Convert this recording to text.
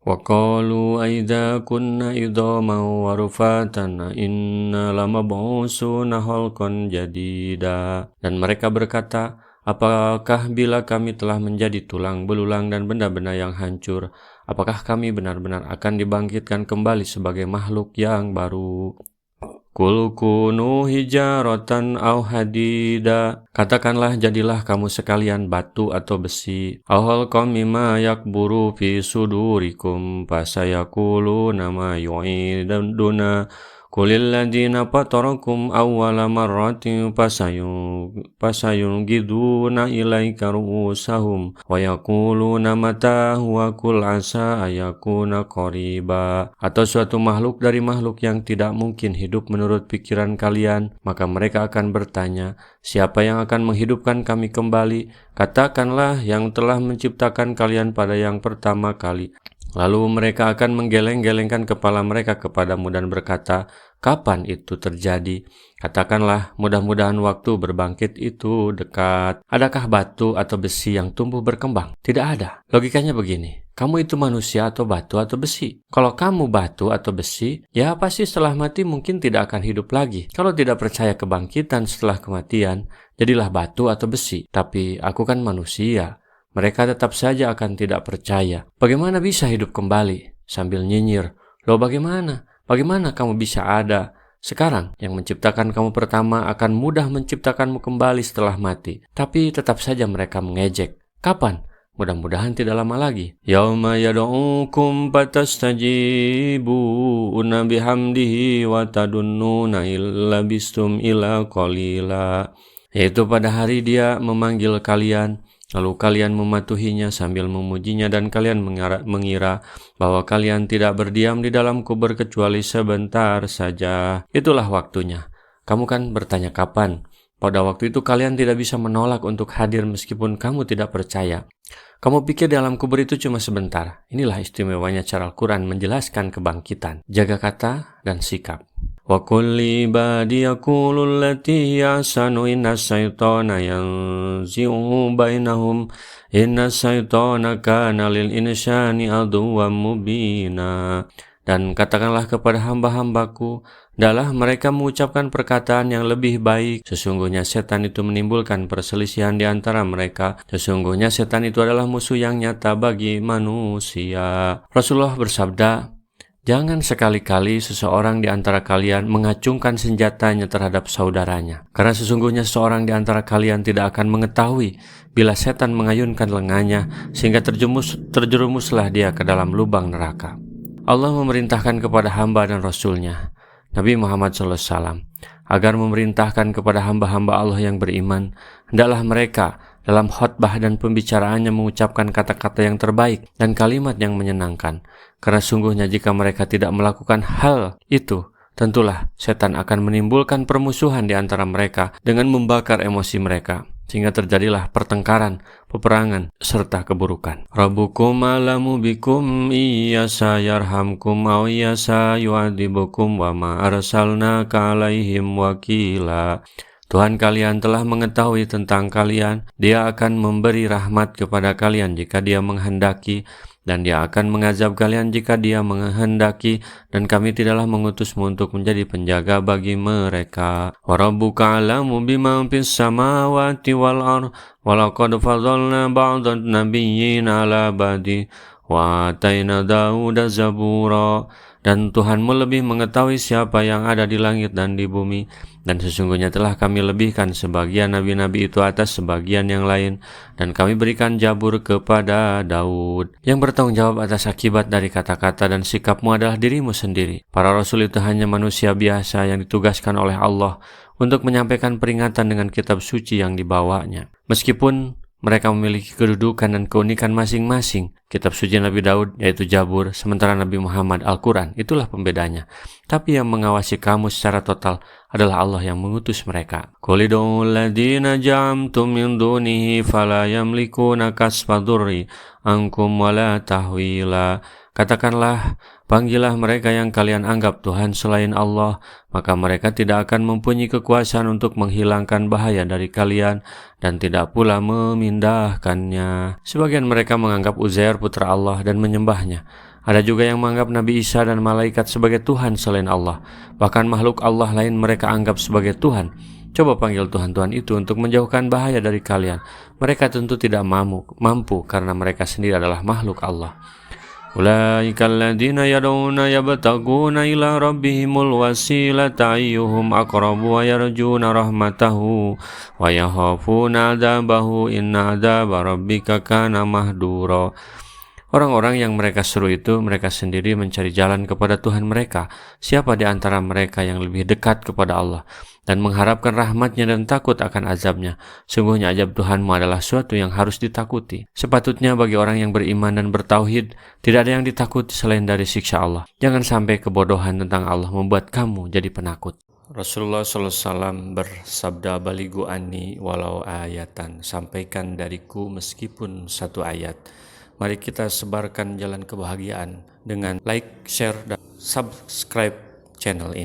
Wa qalu aidza kunna idzaman wa rufatan inna lamab'usuna khalqan jadida. Dan mereka berkata, apakah bila kami telah menjadi tulang belulang dan benda-benda yang hancur, apakah kami benar-benar akan dibangkitkan kembali sebagai makhluk yang baru? Qul kunu hijaratan aw hadida. Katakanlah, jadilah kamu sekalian batu atau besi. Aw khalqam mimma yakburu fi sudurikum fasayaquluna ma yu'iduna. Qulil ladzina fatarakum awwala marratin fasayunghiduna ilaika ru'usahum wa yaquluna mata huwa qul asa ayakuna qariba. Atau suatu makhluk dari makhluk yang tidak mungkin hidup menurut pikiran kalian, maka mereka akan bertanya, siapa yang akan menghidupkan kami kembali? Katakanlah, yang telah menciptakan kalian pada yang pertama kali. Lalu mereka akan menggeleng-gelengkan kepala mereka kepadamu dan berkata, kapan itu terjadi? Katakanlah, mudah-mudahan waktu berbangkit itu dekat. Adakah batu atau besi yang tumbuh berkembang? Tidak ada. Logikanya begini, kamu itu manusia atau batu atau besi? Kalau kamu batu atau besi, ya pasti setelah mati mungkin tidak akan hidup lagi. Kalau tidak percaya kebangkitan setelah kematian, jadilah batu atau besi. Tapi aku kan manusia. Mereka tetap saja akan tidak percaya. Bagaimana bisa hidup kembali? Sambil nyinyir, loh bagaimana? Bagaimana kamu bisa ada? Sekarang yang menciptakan kamu pertama akan mudah menciptakanmu kembali setelah mati. Tapi tetap saja mereka mengejek. Kapan? Mudah-mudahan tidak lama lagi. Yauma yad'ukum fatastajibuna bihamdihi wa tadunnuna illa bistum ila qalila. Yaitu pada hari Dia memanggil kalian, lalu kalian mematuhinya sambil memujinya, dan kalian mengira bahwa kalian tidak berdiam di dalam kubur kecuali sebentar saja. Itulah waktunya. Kamu kan bertanya kapan? Pada waktu itu kalian tidak bisa menolak untuk hadir meskipun kamu tidak percaya. Kamu pikir dalam kubur itu cuma sebentar. Inilah istimewanya cara Al-Quran menjelaskan kebangkitan. Jaga kata dan sikap. Wa kulli ibadi yaqulu allati ahsanu inna syaitana yanzi'u bainahum inna syaitana kana lil insani aduwwan mubina. Dan katakanlah kepada hamba-hambaku, adalah mereka mengucapkan perkataan yang lebih baik. Sesungguhnya setan itu menimbulkan perselisihan di antara mereka. Sesungguhnya setan itu adalah musuh yang nyata bagi manusia. Rasulullah bersabda, jangan sekali-kali seseorang di antara kalian mengacungkan senjatanya terhadap saudaranya. Karena sesungguhnya seorang di antara kalian tidak akan mengetahui bila setan mengayunkan lengannya sehingga terjerumuslah dia ke dalam lubang neraka. Allah memerintahkan kepada hamba dan Rasul-Nya, Nabi Muhammad SAW, agar memerintahkan kepada hamba-hamba Allah yang beriman, hendaklah mereka dalam khutbah dan pembicaraannya mengucapkan kata-kata yang terbaik dan kalimat yang menyenangkan. Karena sungguhnya jika mereka tidak melakukan hal itu, tentulah setan akan menimbulkan permusuhan di antara mereka dengan membakar emosi mereka, sehingga terjadilah pertengkaran, peperangan, serta keburukan. Rabbukum alamu bikum iyasa yarhamkum aw iyasa yu'adibukum wa ma arsalnaka alaihim wakila. Tuhan kalian telah mengetahui tentang kalian. Dia akan memberi rahmat kepada kalian jika Dia menghendaki, dan Dia akan mengazab kalian jika Dia menghendaki, dan kami tidaklah mengutusmu untuk menjadi penjaga bagi mereka. Wa rabbuka a'lamu biman fis samawati wal ardh wa laqad fadhalna ba'dhan nabiyyina 'ala ba'di wa ataina Dauda zabura. Dan Tuhanmu lebih mengetahui siapa yang ada di langit dan di bumi, dan sesungguhnya telah kami lebihkan sebagian nabi-nabi itu atas sebagian yang lain, dan kami berikan Zabur kepada Daud. Yang bertanggung jawab atas akibat dari kata-kata dan sikapmu adalah dirimu sendiri. Para rasul itu hanya manusia biasa yang ditugaskan oleh Allah untuk menyampaikan peringatan dengan kitab suci yang dibawanya. Meskipun mereka memiliki kedudukan dan keunikan masing-masing. Kitab suci Nabi Daud yaitu Zabur, sementara Nabi Muhammad Al-Quran. Itulah pembedanya. Tapi yang mengawasi kamu secara total adalah Allah yang mengutus mereka. Qul ud'u alladziina za'amtum min dunihi fala yamlikuna kasfa dhurri ankum wala tahwila. Katakanlah, panggillah mereka yang kalian anggap Tuhan selain Allah, maka mereka tidak akan mempunyai kekuasaan untuk menghilangkan bahaya dari kalian dan tidak pula memindahkannya. Sebagian mereka menganggap Uzair putra Allah dan menyembahnya. Ada juga yang menganggap Nabi Isa dan malaikat sebagai Tuhan selain Allah. Bahkan makhluk Allah lain mereka anggap sebagai Tuhan. Coba panggil Tuhan-Tuhan itu untuk menjauhkan bahaya dari kalian. Mereka tentu tidak mampu karena mereka sendiri adalah makhluk Allah. Ulaika alladziina yad'una yabtaguna ila rabbihimul wasilata ayyuhum aqrabu wa yarjuna rahmatahu wa yakhafuna 'adzabahu inna 'adzaba rabbika kana mahdura. Orang-orang yang mereka seru itu mereka sendiri mencari jalan kepada Tuhan mereka. Siapa di antara mereka yang lebih dekat kepada Allah dan mengharapkan rahmat-Nya dan takut akan azab-Nya? Sungguhnya azab Tuhanmu adalah suatu yang harus ditakuti. Sepatutnya bagi orang yang beriman dan bertauhid, tidak ada yang ditakuti selain dari siksa Allah. Jangan sampai kebodohan tentang Allah membuat kamu jadi penakut. Rasulullah SAW bersabda, "Baligu anni walau ayatan." Sampaikan dariku meskipun satu ayat. Mari kita sebarkan jalan kebahagiaan dengan like, share, dan subscribe channel ini.